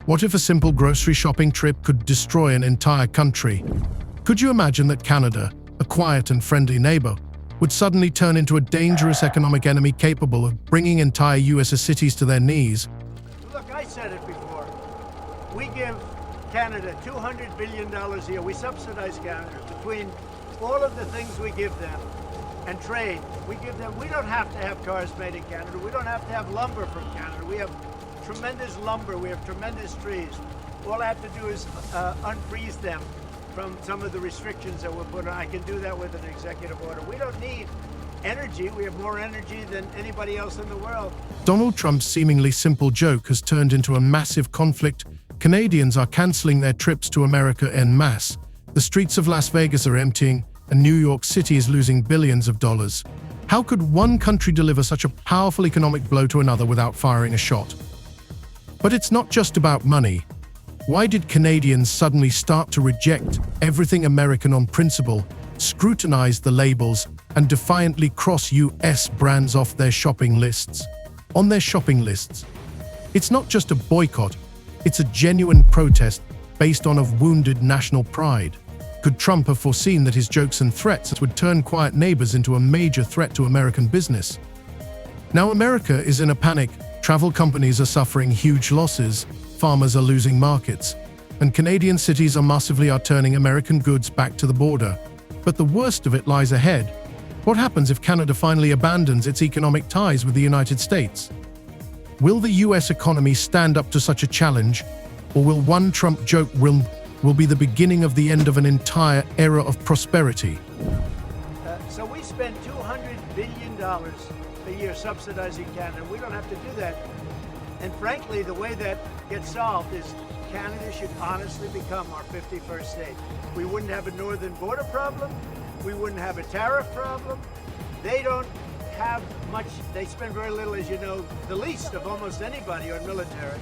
What if a simple grocery shopping trip could destroy an entire country? Could you imagine that Canada, a quiet and friendly neighbor, would suddenly turn into a dangerous economic enemy capable of bringing entire U.S. cities to their knees? Look, I said it before. We give Canada $200 billion a year. We subsidize Canada between all of the things we give them and trade. We don't have to have cars made in Canada. We don't have to have lumber from Canada. We have tremendous lumber. We have tremendous trees. All I have to do is unfreeze them from some of the restrictions that were put on. I can do that with an executive order. We don't need energy. We have more energy than anybody else in the world. Donald Trump's seemingly simple joke has turned into a massive conflict. Canadians are canceling their trips to America en masse. The streets of Las Vegas are emptying, and New York City is losing billions of dollars. How could one country deliver such a powerful economic blow to another without firing a shot? But it's not just about money. Why did Canadians suddenly start to reject everything American on principle, scrutinize the labels, and defiantly cross US brands off their shopping lists? On their shopping lists. It's not just a boycott, it's a genuine protest based on a wounded national pride. Could Trump have foreseen that his jokes and threats would turn quiet neighbors into a major threat to American business? Now America is in a panic. Travel companies are suffering huge losses, farmers are losing markets, and Canadian cities are turning American goods back to the border. But the worst of it lies ahead. What happens if Canada finally abandons its economic ties with the United States? Will the US economy stand up to such a challenge, or will one Trump joke will be the beginning of the end of an entire era of prosperity? So we spend $200 billion a year subsidizing Canada. We don't have to do that. And frankly, the way that gets solved is Canada should honestly become our 51st state. We wouldn't have a northern border problem. We wouldn't have a tariff problem. They don't have much. They spend very little, as you know, the least of almost anybody on military.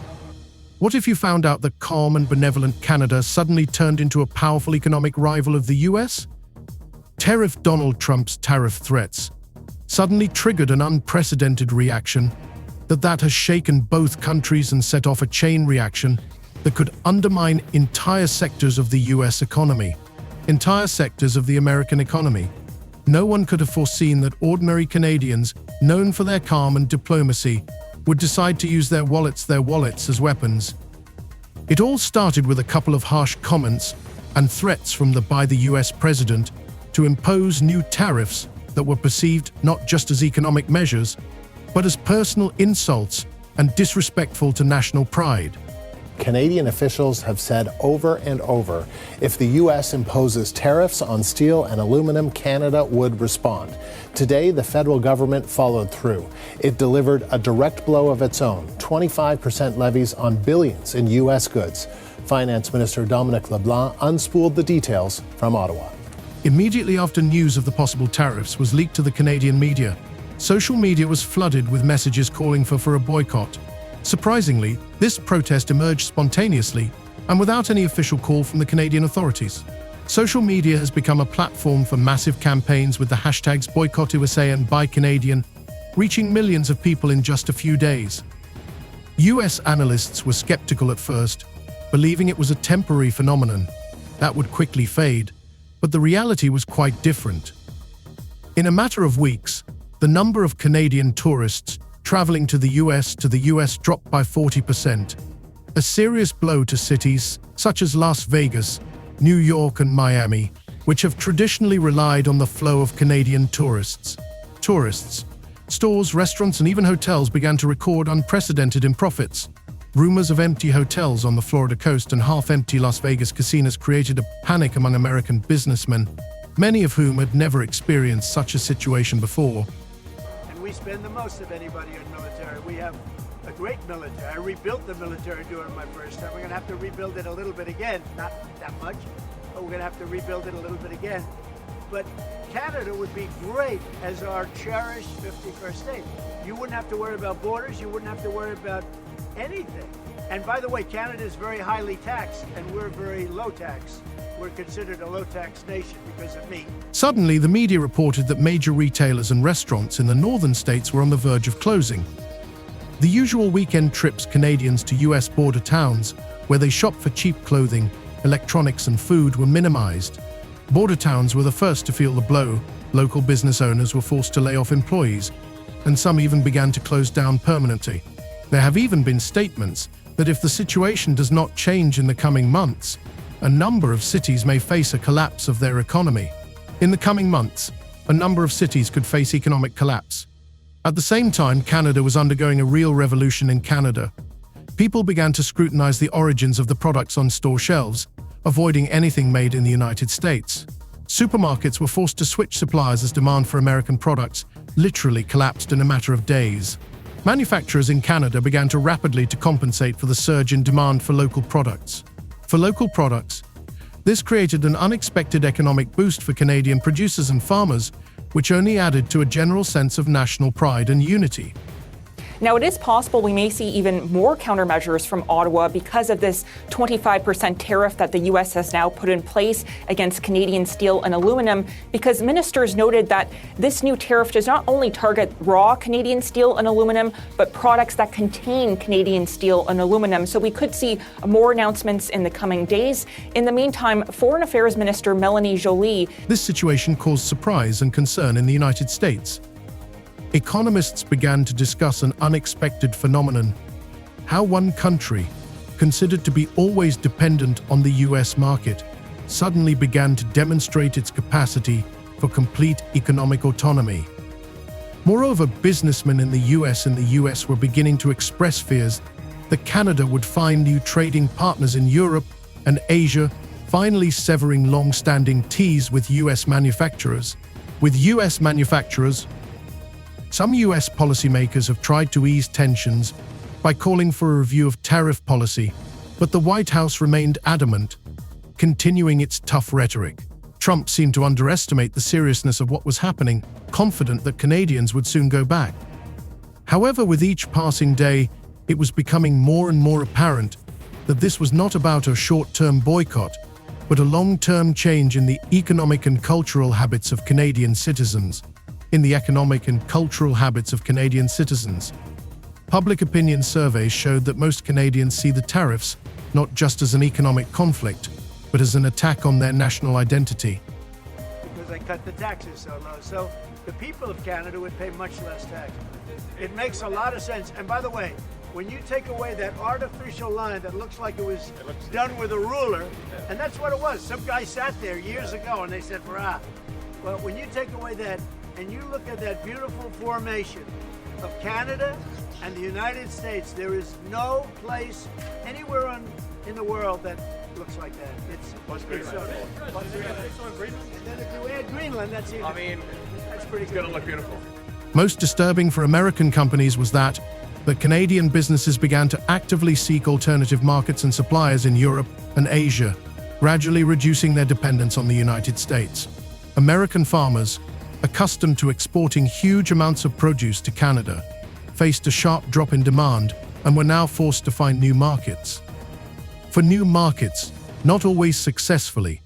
What if you found out that calm and benevolent Canada suddenly turned into a powerful economic rival of the US? Donald Trump's tariff threats suddenly triggered an unprecedented reaction that has shaken both countries and set off a chain reaction that could undermine entire sectors of the US economy, entire sectors of the American economy. No one could have foreseen that ordinary Canadians, known for their calm and diplomacy, would decide to use their wallets as weapons. It all started with a couple of harsh comments and threats by the US president to impose new tariffs that were perceived not just as economic measures, but as personal insults and disrespectful to national pride. Canadian officials have said over and over, if the U.S. imposes tariffs on steel and aluminum, Canada would respond. Today, the federal government followed through. It delivered a direct blow of its own, 25% levies on billions in U.S. goods. Finance Minister Dominic LeBlanc unspooled the details from Ottawa. Immediately after news of the possible tariffs was leaked to the Canadian media, social media was flooded with messages calling for a boycott. Surprisingly, this protest emerged spontaneously and without any official call from the Canadian authorities. Social media has become a platform for massive campaigns with the hashtags Boycott USA and Buy Canadian, reaching millions of people in just a few days. US analysts were skeptical at first, believing it was a temporary phenomenon that would quickly fade, but the reality was quite different. In a matter of weeks, the number of Canadian tourists traveling to the US dropped by 40%, a serious blow to cities such as Las Vegas, New York and Miami, which have traditionally relied on the flow of Canadian tourists. Stores, restaurants and even hotels began to record unprecedented profits. Rumors of empty hotels on the Florida coast and half-empty Las Vegas casinos created a panic among American businessmen, many of whom had never experienced such a situation before. We spend the most of anybody in military. We have a great military. I rebuilt the military during my first time. We're going to have to rebuild it a little bit again. Not that much, but we're going to have to rebuild it a little bit again. But Canada would be great as our cherished 51st state. You wouldn't have to worry about borders. You wouldn't have to worry about anything. And by the way, Canada is very highly taxed, and we're very low tax. We're considered a low-tax nation because of meat. Suddenly, the media reported that major retailers and restaurants in the northern states were on the verge of closing. The usual weekend trips Canadians to US border towns where they shopped for cheap clothing, electronics and food were minimized. Border towns were the first to feel the blow. Local business owners were forced to lay off employees, and some even began to close down permanently. There have even been statements that if the situation does not change in the coming months, a number of cities may face a collapse of their economy. In the coming months, a number of cities could face economic collapse. At the same time, Canada was undergoing a real revolution in Canada. People began to scrutinize the origins of the products on store shelves, avoiding anything made in the United States. Supermarkets were forced to switch suppliers as demand for American products literally collapsed in a matter of days. Manufacturers in Canada began to rapidly compensate for the surge in demand for local products. For local products, this created an unexpected economic boost for Canadian producers and farmers, which only added to a general sense of national pride and unity. Now, it is possible we may see even more countermeasures from Ottawa because of this 25% tariff that the U.S. has now put in place against Canadian steel and aluminum, because ministers noted that this new tariff does not only target raw Canadian steel and aluminum, but products that contain Canadian steel and aluminum. So we could see more announcements in the coming days. In the meantime, Foreign Affairs Minister Melanie Joly. This situation caused surprise and concern in the United States. Economists began to discuss an unexpected phenomenon: how one country, considered to be always dependent on the US market, suddenly began to demonstrate its capacity for complete economic autonomy. Moreover, businessmen in the US were beginning to express fears that Canada would find new trading partners in Europe and Asia, finally severing long-standing ties with US manufacturers. Some US policymakers have tried to ease tensions by calling for a review of tariff policy, but the White House remained adamant, continuing its tough rhetoric. Trump seemed to underestimate the seriousness of what was happening, confident that Canadians would soon go back. However, with each passing day, it was becoming more and more apparent that this was not about a short-term boycott, but a long-term change in the economic and cultural habits of Canadian citizens. Public opinion surveys showed that most Canadians see the tariffs not just as an economic conflict, but as an attack on their national identity. Because they cut the taxes so low. So the people of Canada would pay much less tax. It makes a lot of sense. And by the way, when you take away that artificial line that looks like it was done with a ruler, and that's what it was. Some guy sat there years ago and they said, "Well, when you take away that, and you look at that beautiful formation of Canada and the United States, there is no place anywhere in the world that looks like that. It's Greenland. And then if you add Greenland, that's even. That's pretty good. It's gonna look beautiful. Most disturbing for American companies was that Canadian businesses began to actively seek alternative markets and suppliers in Europe and Asia, gradually reducing their dependence on the United States. American farmers, accustomed to exporting huge amounts of produce to Canada, faced a sharp drop in demand and were now forced to find new markets. For new markets, not always successfully,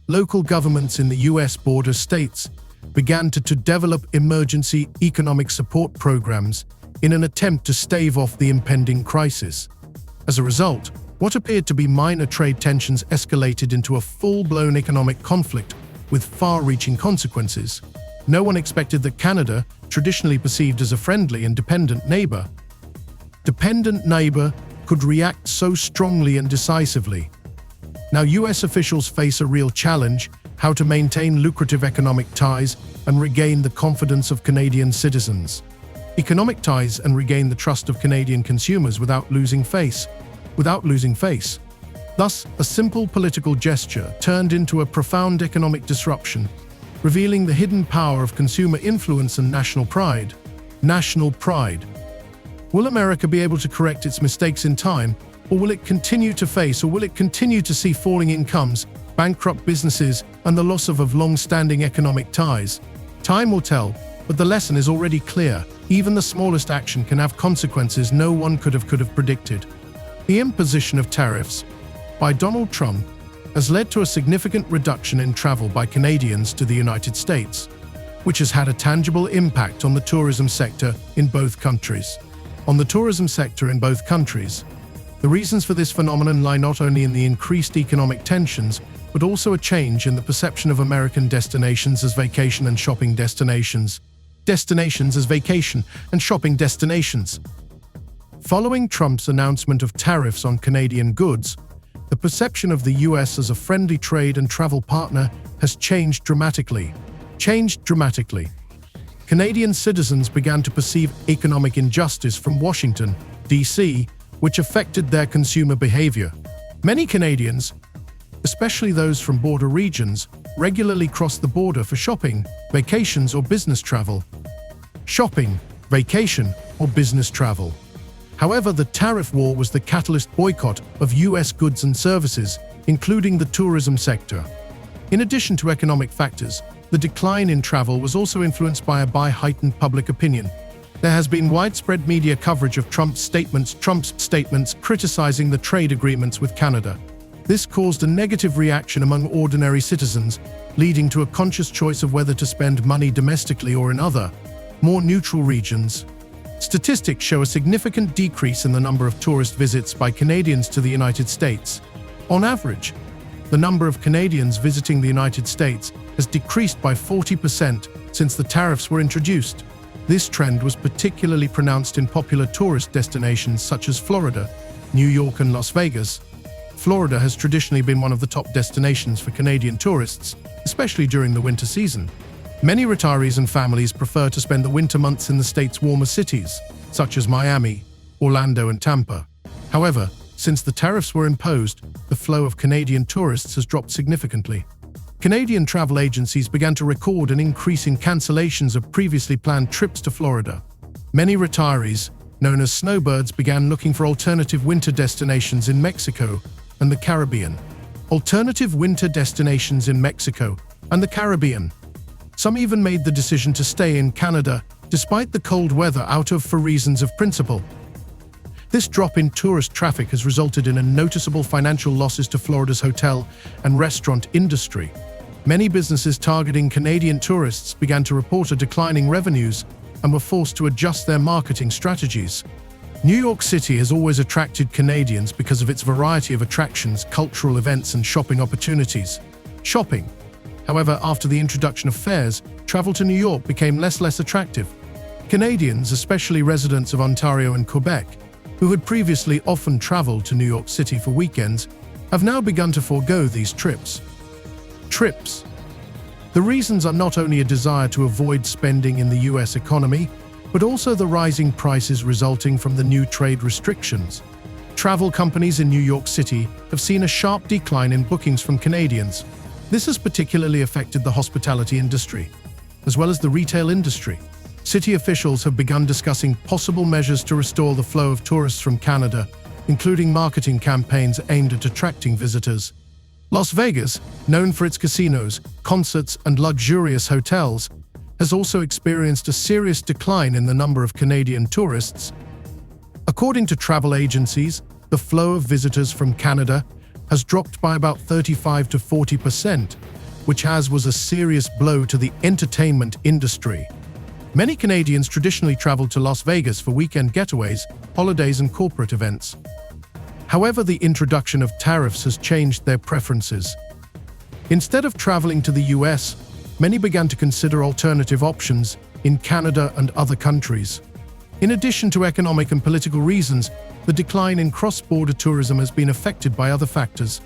local governments in the US border states began to develop emergency economic support programs in an attempt to stave off the impending crisis. As a result, what appeared to be minor trade tensions escalated into a full-blown economic conflict with far-reaching consequences. No one expected that Canada, traditionally perceived as a friendly and dependent neighbor, could react so strongly and decisively. Now US officials face a real challenge: how to maintain lucrative economic ties and regain the confidence of Canadian citizens. Economic ties and regain the trust of Canadian consumers without losing face. Thus, a simple political gesture turned into a profound economic disruption, revealing the hidden power of consumer influence and national pride. Will America be able to correct its mistakes in time, or will it continue to see falling incomes, bankrupt businesses, and the loss of long-standing economic ties? Time will tell, but the lesson is already clear. Even the smallest action can have consequences no one could have predicted. The imposition of tariffs by Donald Trump has led to a significant reduction in travel by Canadians to the United States, which has had a tangible impact on the tourism sector in both countries. The reasons for this phenomenon lie not only in the increased economic tensions, but also a change in the perception of American destinations as vacation and shopping destinations. Destinations as vacation and shopping destinations. Following Trump's announcement of tariffs on Canadian goods, the perception of the US as a friendly trade and travel partner has changed dramatically. Canadian citizens began to perceive economic injustice from Washington, D.C., which affected their consumer behavior. Many Canadians, especially those from border regions, regularly cross the border for shopping, vacations, or business travel. Shopping, vacation, or business travel. However, the tariff war was the catalyst boycott of U.S. goods and services, including the tourism sector. In addition to economic factors, the decline in travel was also influenced by heightened public opinion. There has been widespread media coverage of Trump's statements criticizing the trade agreements with Canada. This caused a negative reaction among ordinary citizens, leading to a conscious choice of whether to spend money domestically or in other, more neutral regions. Statistics show a significant decrease in the number of tourist visits by Canadians to the United States. On average, the number of Canadians visiting the United States has decreased by 40% since the tariffs were introduced. This trend was particularly pronounced in popular tourist destinations such as Florida, New York, and Las Vegas. Florida has traditionally been one of the top destinations for Canadian tourists, especially during the winter season. Many retirees and families prefer to spend the winter months in the state's warmer cities, such as Miami, Orlando, and Tampa. However, since the tariffs were imposed, the flow of Canadian tourists has dropped significantly. Canadian travel agencies began to record an increase in cancellations of previously planned trips to Florida. Many retirees, known as snowbirds, began looking for alternative winter destinations in Mexico and the Caribbean. Alternative winter destinations in Mexico and the Caribbean. Some even made the decision to stay in Canada, despite the cold weather, for reasons of principle. This drop in tourist traffic has resulted in noticeable financial losses to Florida's hotel and restaurant industry. Many businesses targeting Canadian tourists began to report a declining revenues and were forced to adjust their marketing strategies. New York City has always attracted Canadians because of its variety of attractions, cultural events, and shopping opportunities. Shopping. However, after the introduction of fares, travel to New York became less attractive. Canadians, especially residents of Ontario and Quebec, who had previously often traveled to New York City for weekends, have now begun to forego these trips. The reasons are not only a desire to avoid spending in the US economy, but also the rising prices resulting from the new trade restrictions. Travel companies in New York City have seen a sharp decline in bookings from Canadians. This has particularly affected the hospitality industry, as well as the retail industry. City officials have begun discussing possible measures to restore the flow of tourists from Canada, including marketing campaigns aimed at attracting visitors. Las Vegas, known for its casinos, concerts, and luxurious hotels, has also experienced a serious decline in the number of Canadian tourists. According to travel agencies, the flow of visitors from Canada has dropped by about 35 to 40%, which was a serious blow to the entertainment industry. Many Canadians traditionally travel to Las Vegas for weekend getaways, holidays, and corporate events. However, the introduction of tariffs has changed their preferences. Instead of traveling to the US, many began to consider alternative options in Canada and other countries. In addition to economic and political reasons, the decline in cross-border tourism has been affected by other factors.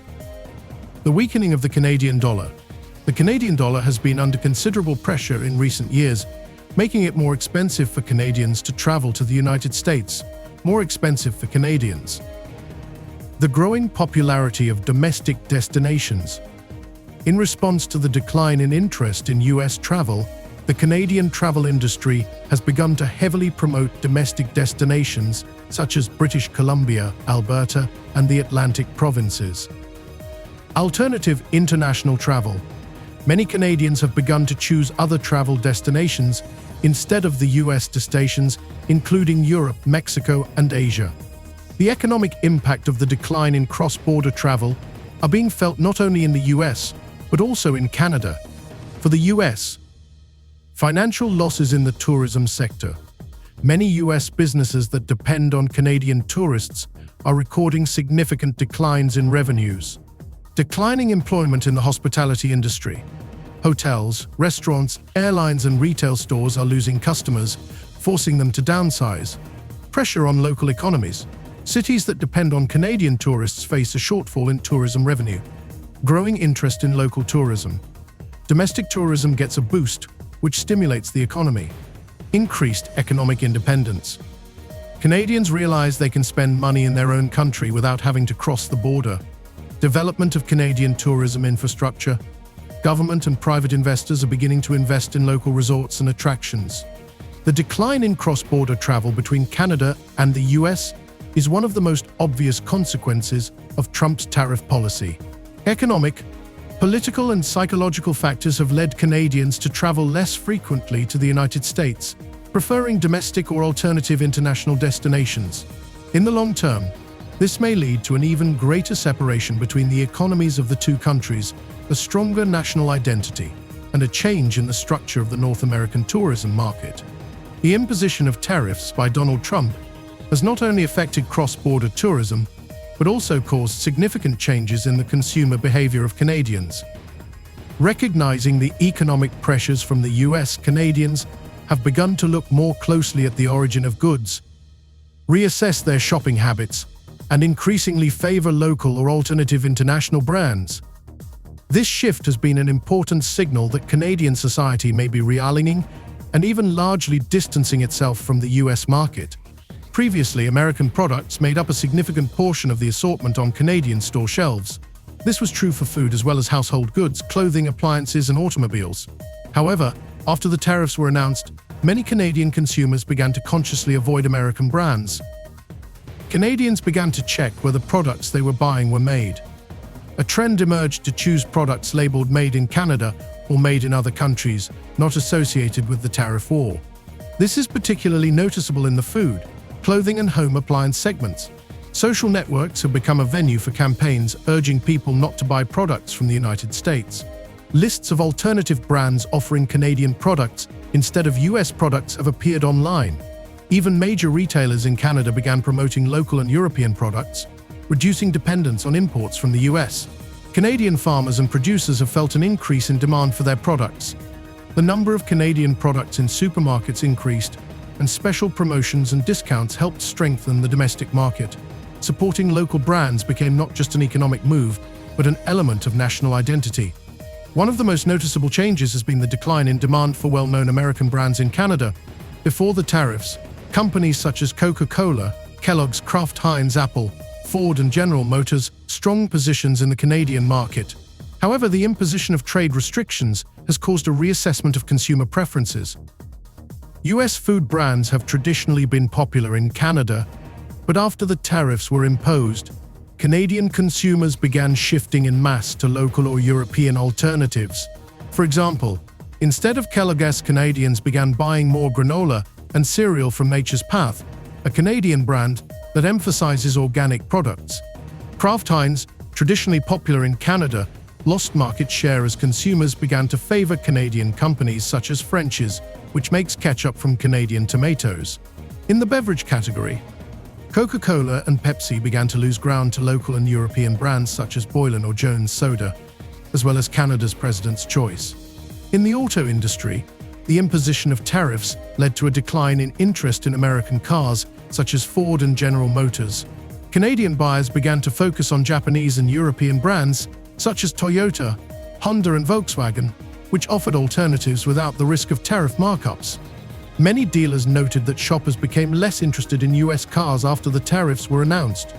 The weakening of the Canadian dollar. The Canadian dollar has been under considerable pressure in recent years, making it more expensive for Canadians to travel to the United States. More expensive for Canadians. The growing popularity of domestic destinations. In response to the decline in interest in US travel, the Canadian travel industry has begun to heavily promote domestic destinations such as British Columbia, Alberta, and the Atlantic provinces. Alternative international travel. Many Canadians have begun to choose other travel destinations instead of the US destinations, including Europe, Mexico, and Asia. The economic impact of the decline in cross-border travel are being felt not only in the US, but also in Canada. For the US, financial losses in the tourism sector. Many US businesses that depend on Canadian tourists are recording significant declines in revenues. Declining employment in the hospitality industry. Hotels, restaurants, airlines, and retail stores are losing customers, forcing them to downsize. Pressure on local economies. Cities that depend on Canadian tourists face a shortfall in tourism revenue. Growing interest in local tourism. Domestic tourism gets a boost, which stimulates the economy. Increased economic independence. Canadians realize they can spend money in their own country without having to cross the border. Development of Canadian tourism infrastructure. Government and private investors are beginning to invest in local resorts and attractions. The decline in cross-border travel between Canada and the US is one of the most obvious consequences of Trump's tariff policy. Economic, political, and psychological factors have led Canadians to travel less frequently to the United States, preferring domestic or alternative international destinations. In the long term, this may lead to an even greater separation between the economies of the two countries, a stronger national identity, and a change in the structure of the North American tourism market. The imposition of tariffs by Donald Trump has not only affected cross-border tourism, but also caused significant changes in the consumer behavior of Canadians. Recognizing the economic pressures from the US, Canadians have begun to look more closely at the origin of goods, reassess their shopping habits, and increasingly favor local or alternative international brands. This shift has been an important signal that Canadian society may be realigning and even largely distancing itself from the US market. Previously, American products made up a significant portion of the assortment on Canadian store shelves. This was true for food as well as household goods, clothing, appliances, and automobiles. However, after the tariffs were announced, many Canadian consumers began to consciously avoid American brands. Canadians began to check whether products they were buying were made. A trend emerged to choose products labeled "Made in Canada" or "Made in other countries," not associated with the tariff war. This is particularly noticeable in the food, clothing, and home appliance segments. Social networks have become a venue for campaigns urging people not to buy products from the United States. Lists of alternative brands offering Canadian products instead of US products have appeared online. Even major retailers in Canada began promoting local and European products, reducing dependence on imports from the US. Canadian farmers and producers have felt an increase in demand for their products. The number of Canadian products in supermarkets increased, and special promotions and discounts helped strengthen the domestic market. Supporting local brands became not just an economic move, but an element of national identity. One of the most noticeable changes has been the decline in demand for well-known American brands in Canada. Before the tariffs, companies such as Coca-Cola, Kellogg's, Kraft Heinz, Apple, Ford, and General Motors strong positions in the Canadian market. However, the imposition of trade restrictions has caused a reassessment of consumer preferences. US food brands have traditionally been popular in Canada, but after the tariffs were imposed, Canadian consumers began shifting en masse to local or European alternatives. For example, instead of Kellogg's, Canadians began buying more granola and cereal from Nature's Path, a Canadian brand that emphasizes organic products. Kraft Heinz, traditionally popular in Canada, lost market share as consumers began to favor Canadian companies such as French's, which makes ketchup from Canadian tomatoes. In the beverage category, Coca-Cola and Pepsi began to lose ground to local and European brands such as Boylan or Jones Soda, as well as Canada's President's Choice. In the auto industry, the imposition of tariffs led to a decline in interest in American cars such as Ford and General Motors. Canadian buyers began to focus on Japanese and European brands such as Toyota, Honda, and Volkswagen, which offered alternatives without the risk of tariff markups. Many dealers noted that shoppers became less interested in US cars after the tariffs were announced.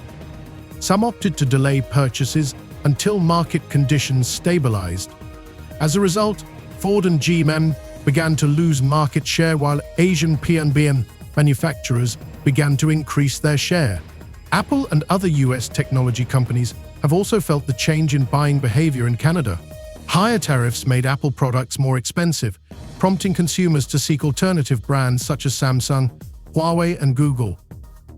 Some opted to delay purchases until market conditions stabilized. As a result, Ford and GM began to lose market share while Asian P&B manufacturers began to increase their share. Apple and other US technology companies have also felt the change in buying behavior in Canada. Higher tariffs made Apple products more expensive, prompting consumers to seek alternative brands such as Samsung, Huawei, and Google.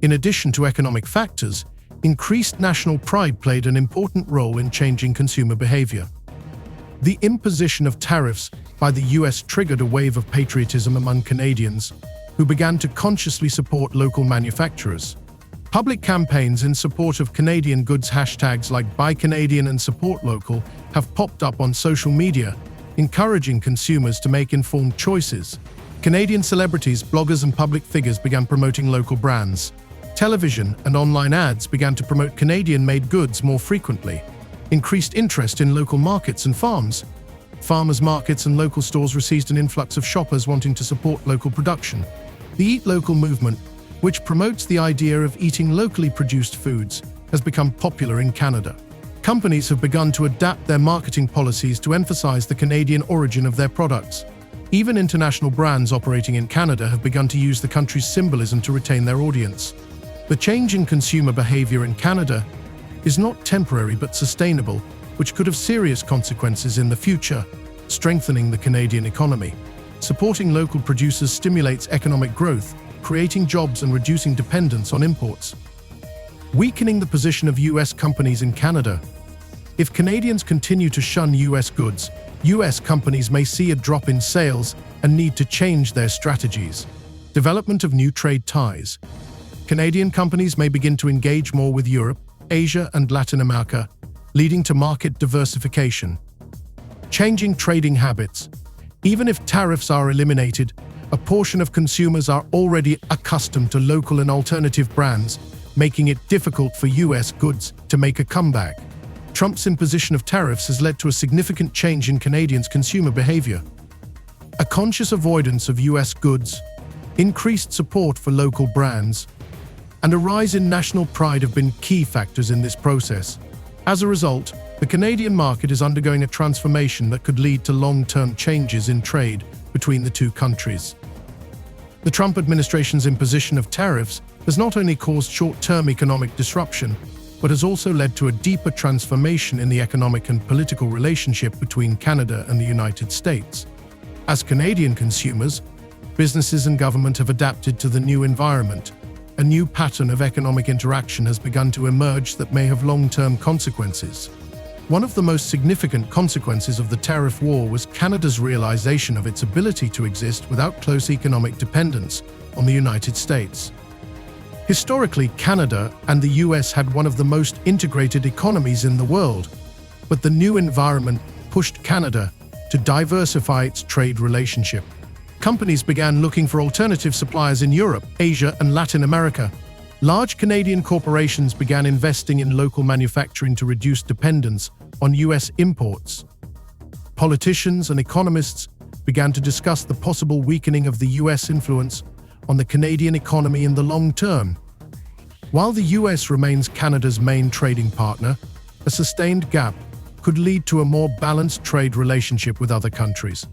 In addition to economic factors, increased national pride played an important role in changing consumer behavior. The imposition of tariffs by the US triggered a wave of patriotism among Canadians, who began to consciously support local manufacturers. Public campaigns in support of Canadian goods, hashtags like Buy Canadian and Support Local, have popped up on social media, encouraging consumers to make informed choices. Canadian celebrities, bloggers and public figures began promoting local brands. Television and online ads began to promote Canadian-made goods more frequently. Increased interest in local markets and farms. Farmers' markets and local stores received an influx of shoppers wanting to support local production. The Eat Local movement, which promotes the idea of eating locally produced foods, has become popular in Canada. Companies have begun to adapt their marketing policies to emphasize the Canadian origin of their products. Even international brands operating in Canada have begun to use the country's symbolism to retain their audience. The change in consumer behavior in Canada is not temporary but sustainable, which could have serious consequences in the future, strengthening the Canadian economy. Supporting local producers stimulates economic growth, creating jobs and reducing dependence on imports. Weakening the position of U.S. companies in Canada. If Canadians continue to shun U.S. goods, U.S. companies may see a drop in sales and need to change their strategies. Development of new trade ties. Canadian companies may begin to engage more with Europe, Asia, and Latin America, leading to market diversification. Changing trading habits. Even if tariffs are eliminated, a portion of consumers are already accustomed to local and alternative brands, making it difficult for U.S. goods to make a comeback. Trump's imposition of tariffs has led to a significant change in Canadians' consumer behavior. A conscious avoidance of U.S. goods, increased support for local brands, and a rise in national pride have been key factors in this process. As a result, the Canadian market is undergoing a transformation that could lead to long-term changes in trade between the two countries. The Trump administration's imposition of tariffs has not only caused short-term economic disruption, but has also led to a deeper transformation in the economic and political relationship between Canada and the United States. As Canadian consumers, businesses and government have adapted to the new environment. A new pattern of economic interaction has begun to emerge that may have long-term consequences. One of the most significant consequences of the tariff war was Canada's realization of its ability to exist without close economic dependence on the United States. Historically, Canada and the US had one of the most integrated economies in the world, but the new environment pushed Canada to diversify its trade relationship. Companies began looking for alternative suppliers in Europe, Asia, and Latin America. Large Canadian corporations began investing in local manufacturing to reduce dependence on US imports. Politicians and economists began to discuss the possible weakening of the US influence on the Canadian economy in the long term. While the US remains Canada's main trading partner, a sustained gap could lead to a more balanced trade relationship with other countries.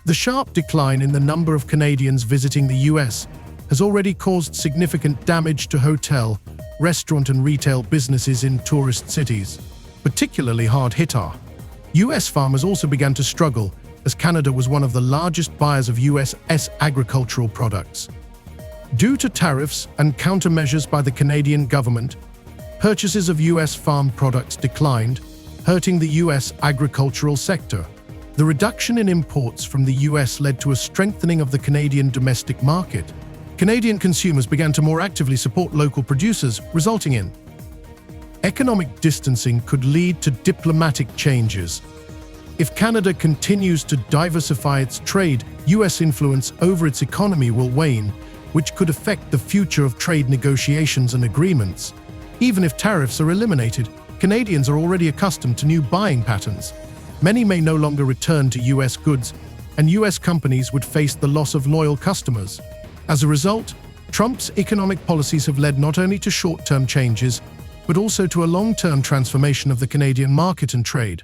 The sharp decline in the number of Canadians visiting the US has already caused significant damage to hotel, restaurant and retail businesses in tourist cities. Particularly hard-hit are US farmers also began to struggle as Canada was one of the largest buyers of US agricultural products. Due to tariffs and countermeasures by the Canadian government, purchases of US farm products declined, hurting the US agricultural sector. The reduction in imports from the US led to a strengthening of the Canadian domestic market. Canadian consumers began to more actively support local producers, resulting in economic distancing could lead to diplomatic changes. If Canada continues to diversify its trade, US influence over its economy will wane, which could affect the future of trade negotiations and agreements. Even if tariffs are eliminated, Canadians are already accustomed to new buying patterns. Many may no longer return to US goods, and US companies would face the loss of loyal customers. As a result, Trump's economic policies have led not only to short-term changes, but also to a long-term transformation of the Canadian market and trade.